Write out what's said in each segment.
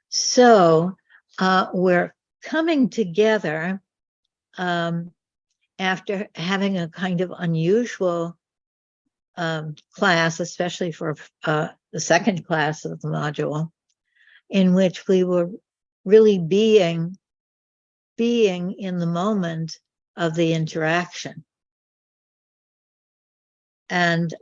So we're coming together after having a kind of unusual class, especially for the second class of the module, in which we were really being in the moment of the interaction. And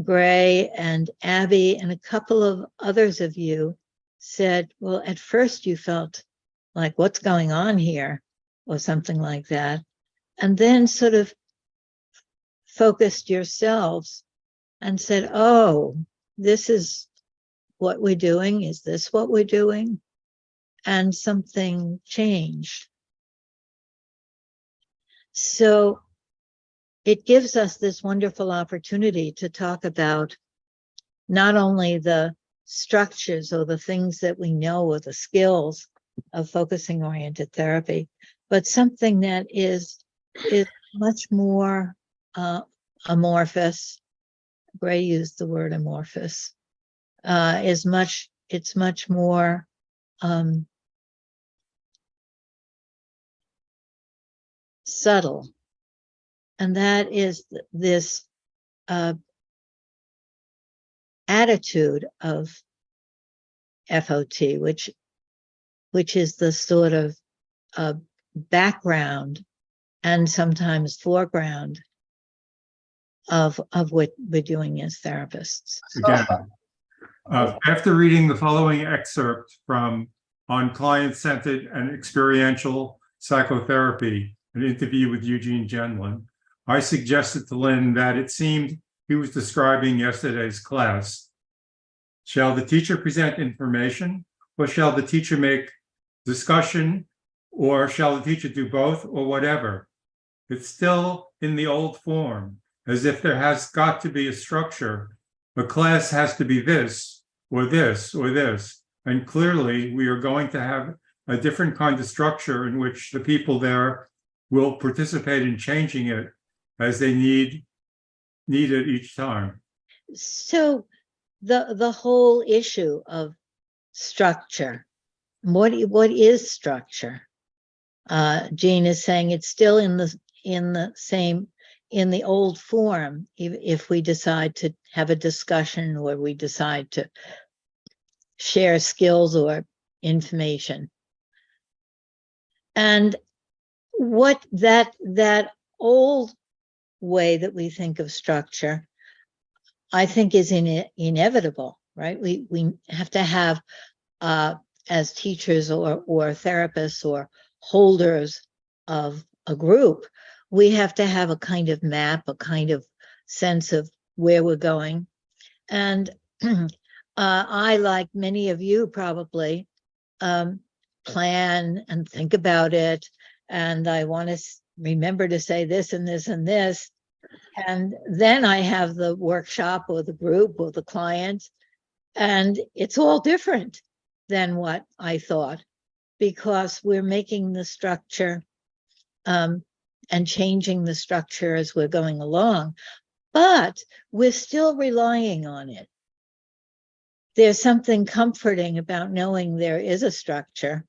Gray and Abby and a couple of others of you said, well, at first you felt like, what's going on here, or something like that. And then sort of focused yourselves and said, oh, this is what we're doing. Is this what we're doing? And something changed. So it gives us this wonderful opportunity to talk about not only the structures or the things that we know or the skills of focusing oriented therapy, but something that is much more amorphous. Gray used the word amorphous. It's much more subtle. And that is this attitude of FOT, which is the sort of background and sometimes foreground of what we're doing as therapists. Again, after reading the following excerpt from On Client-Centered and Experiential Psychotherapy, an interview with Eugene Genlin, I suggested to Lynn that it seemed he was describing yesterday's class. Shall the teacher present information, or shall the teacher make discussion, or shall the teacher do both, or whatever? It's still in the old form, as if there has got to be a structure. A class has to be this, or this, or this. And clearly, we are going to have a different kind of structure in which the people there will participate in changing it as they need it each time. So the whole issue of structure, what is structure? Jean is saying it's still in the old form if we decide to have a discussion or we decide to share skills or information. And what that old way that we think of structure, I think, is inevitable, right? We have to have, as teachers or therapists or holders of a group, we have to have a kind of map, a kind of sense of where we're going. And I, like many of you probably, plan and think about it. And I want to remember to say this and this and this. And then I have the workshop or the group or the client, and it's all different than what I thought, because we're making the structure and changing the structure as we're going along, but we're still relying on it. There's something comforting about knowing there is a structure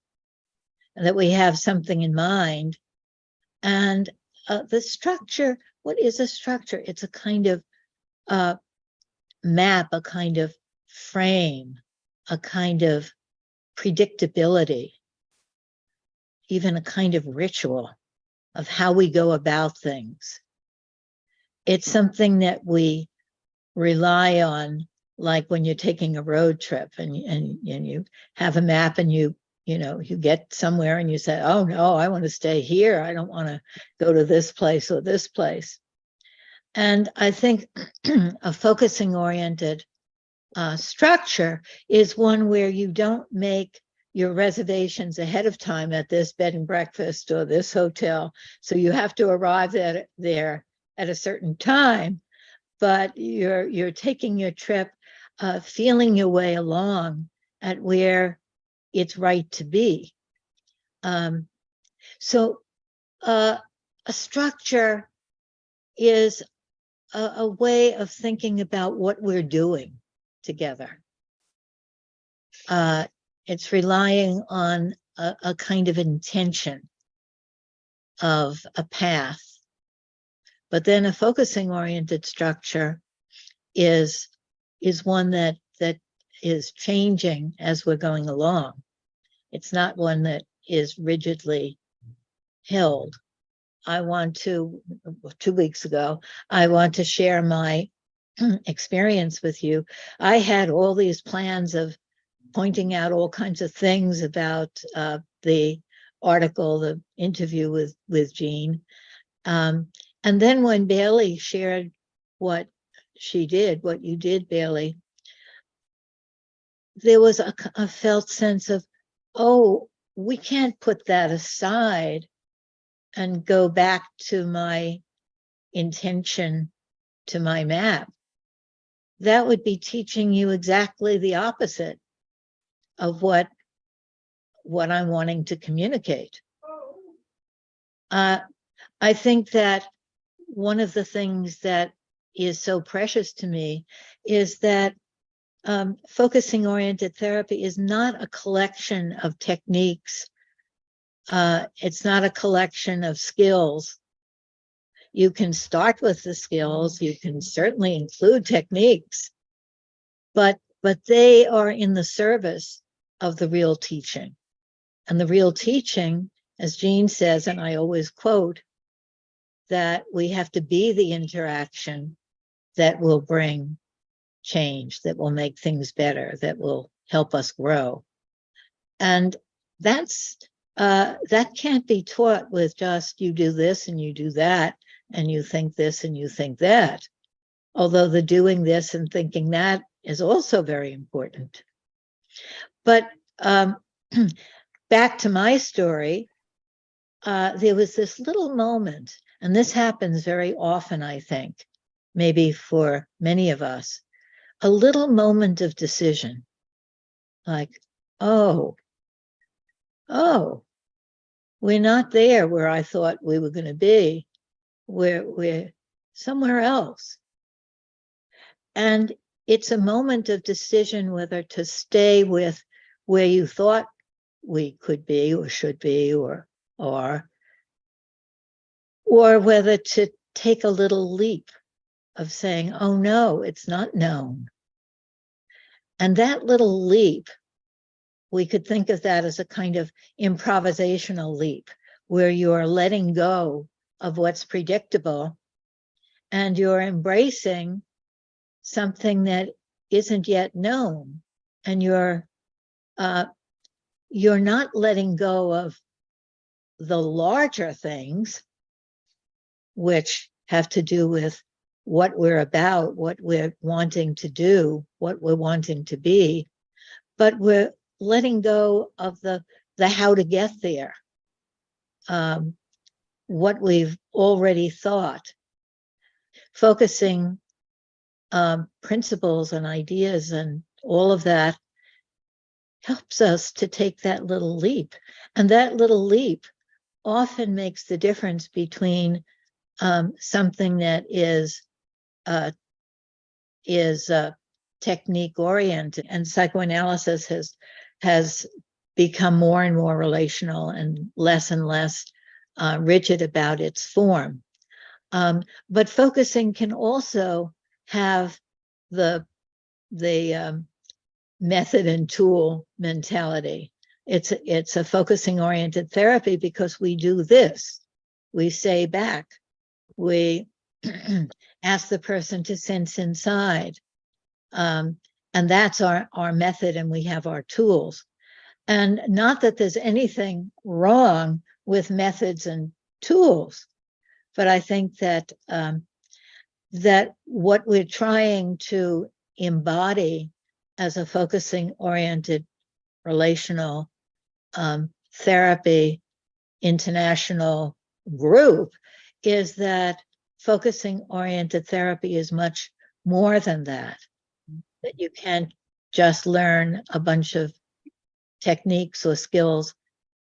and that we have something in mind. And the structure, what is a structure? It's a kind of map, a kind of frame, a kind of predictability, even a kind of ritual of how we go about things. It's something that we rely on, like when you're taking a road trip and you have a map and you get somewhere and you say, oh no, I want to stay here. I don't want to go to this place or this place. And I think a focusing oriented structure is one where you don't make your reservations ahead of time at this bed and breakfast or this hotel. So you have to arrive there at a certain time, but you're taking your trip, feeling your way along at where it's right to be. So a structure is a way of thinking about what we're doing together. it's relying on a kind of intention of a path. But then a focusing oriented structure is one that is changing as we're going along. It's not one that is rigidly held. I want to, 2 weeks ago, I want to share my experience with you. I had all these plans of pointing out all kinds of things about the article, the interview with Jean. And then when Bailey shared what she did, what you did, Bailey, there was a felt sense of, oh, we can't put that aside and go back to my intention, to my map. That would be teaching you exactly the opposite of what I'm wanting to communicate. I think that one of the things that is so precious to me is that focusing oriented therapy is not a collection of techniques. It's not a collection of skills. You can start with the skills. You can certainly include techniques, but they are in the service of the real teaching. And the real teaching, as Jean says, and I always quote, that we have to be the interaction that will bring change, that will make things better, that will help us grow. And that's that can't be taught with just you do this and you do that and you think this and you think that. Although the doing this and thinking that is also very important. But back to my story, there was this little moment, and this happens very often, I think, maybe for many of us, a little moment of decision, like, oh, we're not there where I thought we were going to be. We're somewhere else. And it's a moment of decision whether to stay with where you thought we could be or should be or whether to take a little leap of saying, oh no, it's not known. And that little leap, we could think of that as a kind of improvisational leap where you're letting go of what's predictable and you're embracing something that isn't yet known. And you're not letting go of the larger things, which have to do with what we're about, what we're wanting to do, what we're wanting to be, but we're letting go of the how to get there, what we've already thought, focusing principles and ideas and all of that helps us to take that little leap. And that little leap often makes the difference between something that is technique oriented, and psychoanalysis has become more and more relational and less rigid about its form. But focusing can also have the method and tool mentality. It's a focusing oriented therapy because we do this. We say back. We ask the person to sense inside. And that's our method, and we have our tools. And not that there's anything wrong with methods and tools, but I think that that what we're trying to embody as a focusing oriented relational therapy international group is that focusing oriented therapy is much more than that you can't just learn a bunch of techniques or skills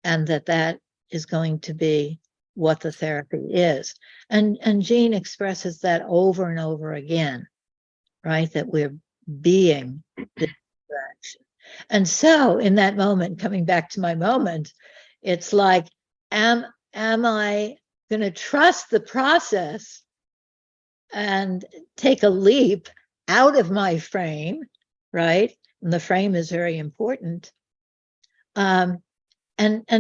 and that is going to be what the therapy is. And Jean expresses that over and over again, right? That we're being this interaction. And so in that moment, coming back to my moment, it's like, am I going to trust the process and take a leap out of my frame, right? And the frame is very important. And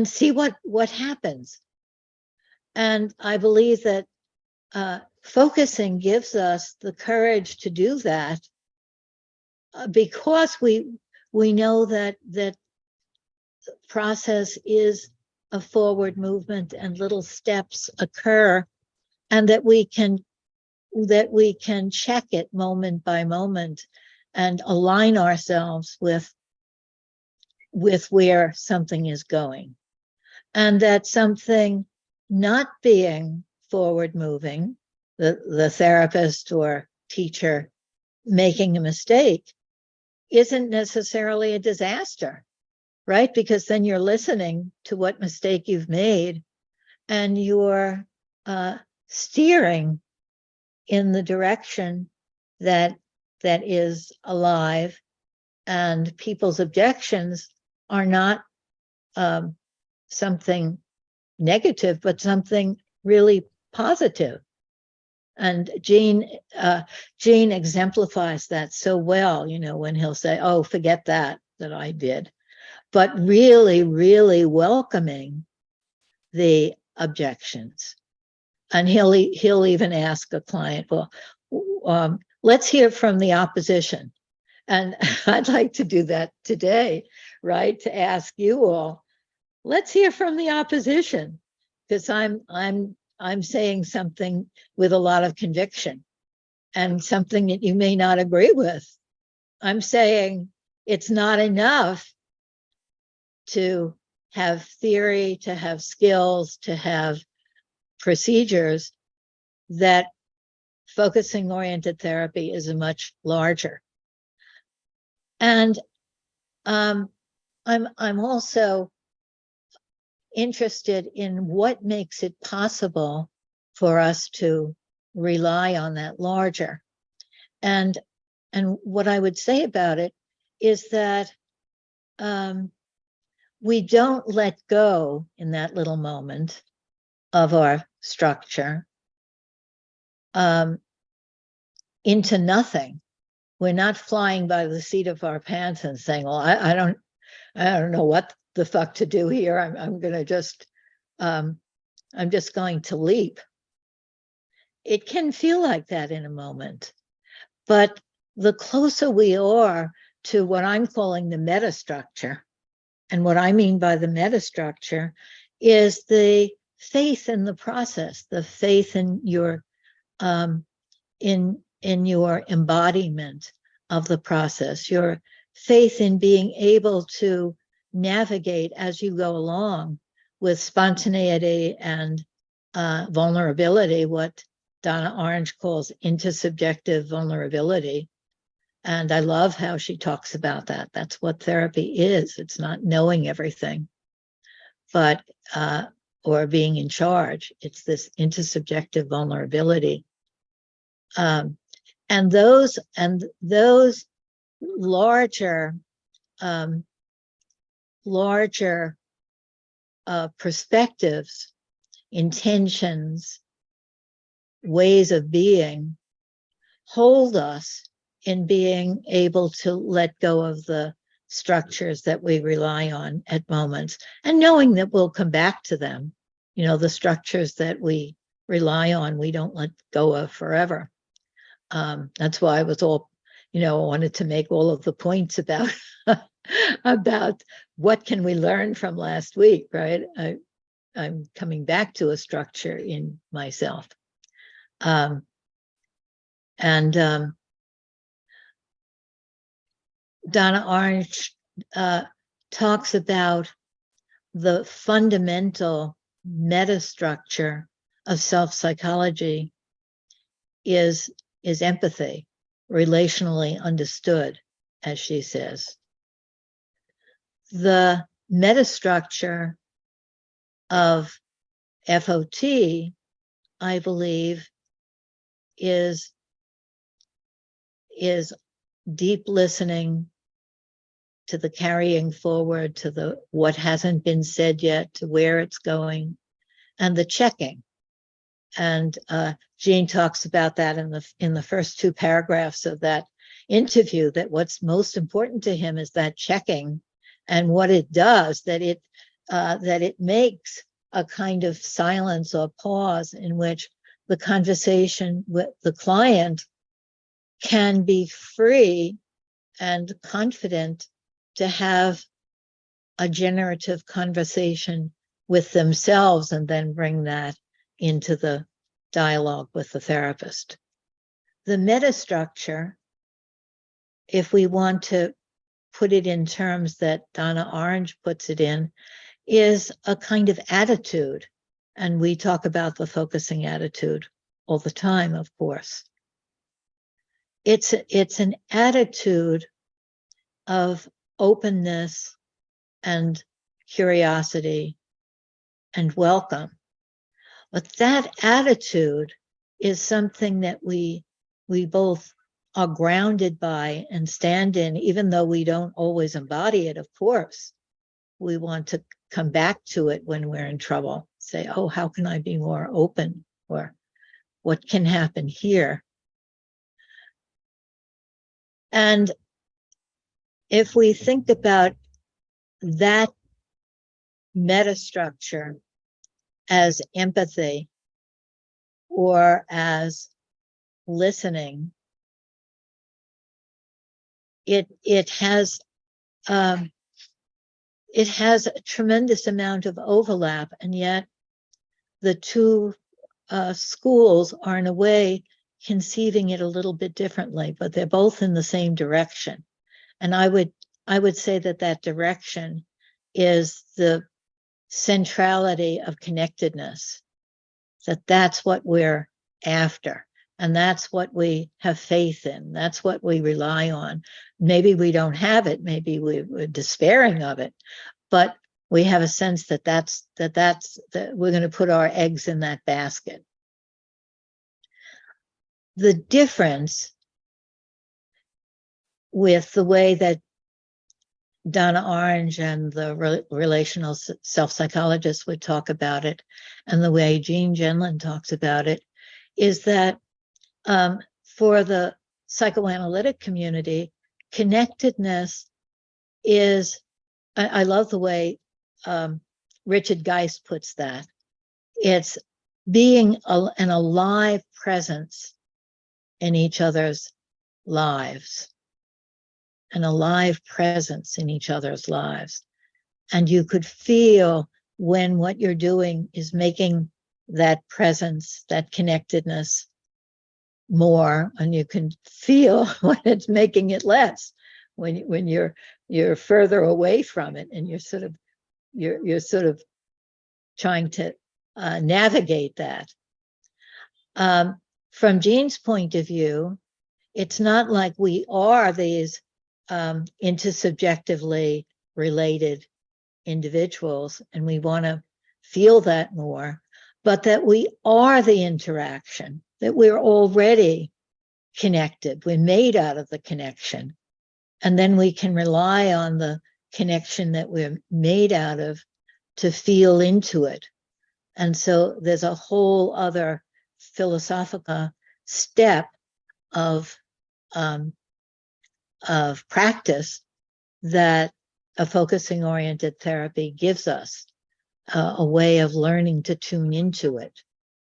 see what happens. And I believe that focusing gives us the courage to do that, because we know that process is a forward movement and little steps occur, and that we can check it moment by moment and align ourselves with where something is going, and that something not being forward moving, the therapist or teacher making a mistake, isn't necessarily a disaster, right? Because then you're listening to what mistake you've made, and you're steering in the direction that is alive, and people's objections are not something negative, but something really positive. And Gene exemplifies that so well, when he'll say, "Oh, forget that I did," but really, really welcoming the objections. And he'll even ask a client, "Well, let's hear from the opposition." And I'd like to do that today, right? To ask you all, let's hear from the opposition, because I'm saying something with a lot of conviction, and something that you may not agree with. I'm saying it's not enough to have theory, to have skills, to have procedures. That focusing oriented therapy is a much larger. And I'm also interested in what makes it possible for us to rely on that larger. And what I would say about it is that we don't let go in that little moment of our structure into nothing. We're not flying by the seat of our pants and saying, "Well, I don't know what the fuck to do here. I'm going to just I'm just going to leap." It can feel like that in a moment, but the closer we are to what I'm calling the meta structure, and what I mean by the meta structure is the faith in the process, the faith in your in your embodiment of the process, your faith in being able to navigate as you go along with spontaneity and vulnerability, what Donna Orange calls intersubjective vulnerability. And I love how she talks about that. That's what therapy is. It's not knowing everything, but or being in charge. It's this intersubjective vulnerability. And those larger perspectives, intentions, ways of being hold us in being able to let go of the structures that we rely on at moments, and knowing that we'll come back to them. The structures that we rely on, we don't let go of forever. That's why I was all, I wanted to make all of the points about about what can we learn from last week, right? I'm coming back to a structure in myself. Donna Orange talks about the fundamental meta structure of self-psychology is empathy, relationally understood, as she says. The metastructure of FOT, I believe, is deep listening, to the carrying forward, to the what hasn't been said yet, to where it's going, and the checking. And Gene talks about that in the first 2 paragraphs of that interview, that what's most important to him is that checking, and what it does, that it makes a kind of silence or pause in which the conversation with the client can be free and confident to have a generative conversation with themselves, and then bring that into the dialogue with the therapist. The meta structure, if we want to put it in terms that Donna Orange puts it in, is a kind of attitude. And we talk about the focusing attitude all the time, of course. It's an attitude of openness and curiosity and welcome. But that attitude is something that we both are grounded by and stand in, even though we don't always embody it, of course. We want to come back to it when we're in trouble. Say, oh, how can I be more open? Or what can happen here? And if we think about that metastructure as empathy or as listening, it has a tremendous amount of overlap, and yet the 2 schools are in a way conceiving it a little bit differently, but they're both in the same direction. And I would say that direction is the centrality of connectedness, that's what we're after. And that's what we have faith in. That's what we rely on. Maybe we don't have it. Maybe we're despairing of it, but we have a sense that we're going to put our eggs in that basket. The difference with the way that Donna Orange and the relational self-psychologists would talk about it, and the way Gene Genlin talks about it, is that for the psychoanalytic community, connectedness is, I love the way Richard Geist puts that. It's being an alive presence in each other's lives, an alive presence in each other's lives. And you could feel when what you're doing is making that presence, that connectedness more, and you can feel when it's making it less, when you're further away from it, and you're sort of trying to navigate that. From Gene's point of view, it's not like we are these intersubjectively related individuals and we want to feel that more, but that we are the interaction, that we're already connected. We're made out of the connection. And then we can rely on the connection that we're made out of to feel into it. And so there's a whole other philosophical step of practice that a focusing oriented therapy gives us, a way of learning to tune into it.